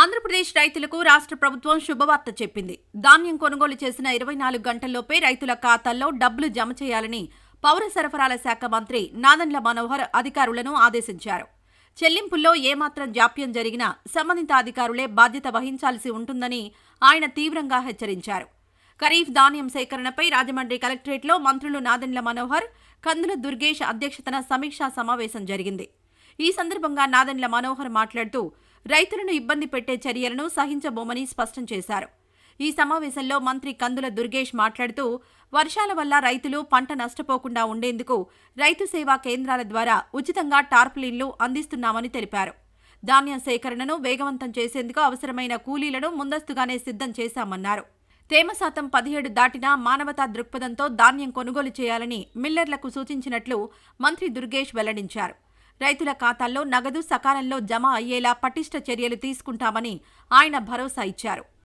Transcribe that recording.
ఆంధ్రప్రదేశ్ రైతులకు రాష్ట్ర ప్రభుత్వం శుభవార్త చెప్పింది. ధాన్యం కొనుగోలు చేసిన 24 గంటల్లోపే రైతుల ఖాతాల్లో డబ్బులు జమ చేయాలని పౌర సరఫరాల శాఖ మంత్రి నాదెండ్ల మనోహర్ అధికారులను ఆదేశించారు. చెల్లింపుల్లో ఏమాత్రం జాప్యం జరిగినా సంబంధిత అధికారులే బాధ్యత వహించాల్సి ఉంటుందని ఆయన తీవ్రంగా హెచ్చరించారు. ఖరీఫ్ ధాన్యం సేకరణపై రాజమండ్రి కలెక్టరేట్లో మంత్రులు నాదెండ్ల మనోహర్, కందుల దుర్గేష్ అధ్యక్షతన సమీక్షా సమావేశం జరిగింది. ఈ సందర్భంగా నాదెండ్ల మనోహర్ మాట్లాడుతూ రైతులను ఇబ్బంది పెట్టే చర్యలను సహించబోమని స్పష్టం చేశారు. ఈ సమావేశంలో మంత్రి కందుల దుర్గేష్ మాట్లాడుతూ వర్షాల వల్ల రైతులు పంట నష్టపోకుండా ఉండేందుకు రైతు సేవా కేంద్రాల ద్వారా ఉచితంగా టార్పాలిన్లు అందిస్తున్నామని తెలిపారు. ధాన్యం సేకరణను వేగవంతం చేసేందుకు అవసరమైన కూలీలను ముందస్తుగానే సిద్ధం చేశామన్నారు. తేమ శాతం 17 దాటినా మానవతా దృక్పథంతో ధాన్యం కొనుగోలు చేయాలని మిల్లర్లకు సూచించినట్లు మంత్రి దుర్గేష్ వెల్లడించారు. రైతుల ఖాతాల్లో నగదు సకాలంలో జమ అయ్యేలా పటిష్ట చర్యలు తీసుకుంటామని ఆయన భరోసా ఇచ్చారు.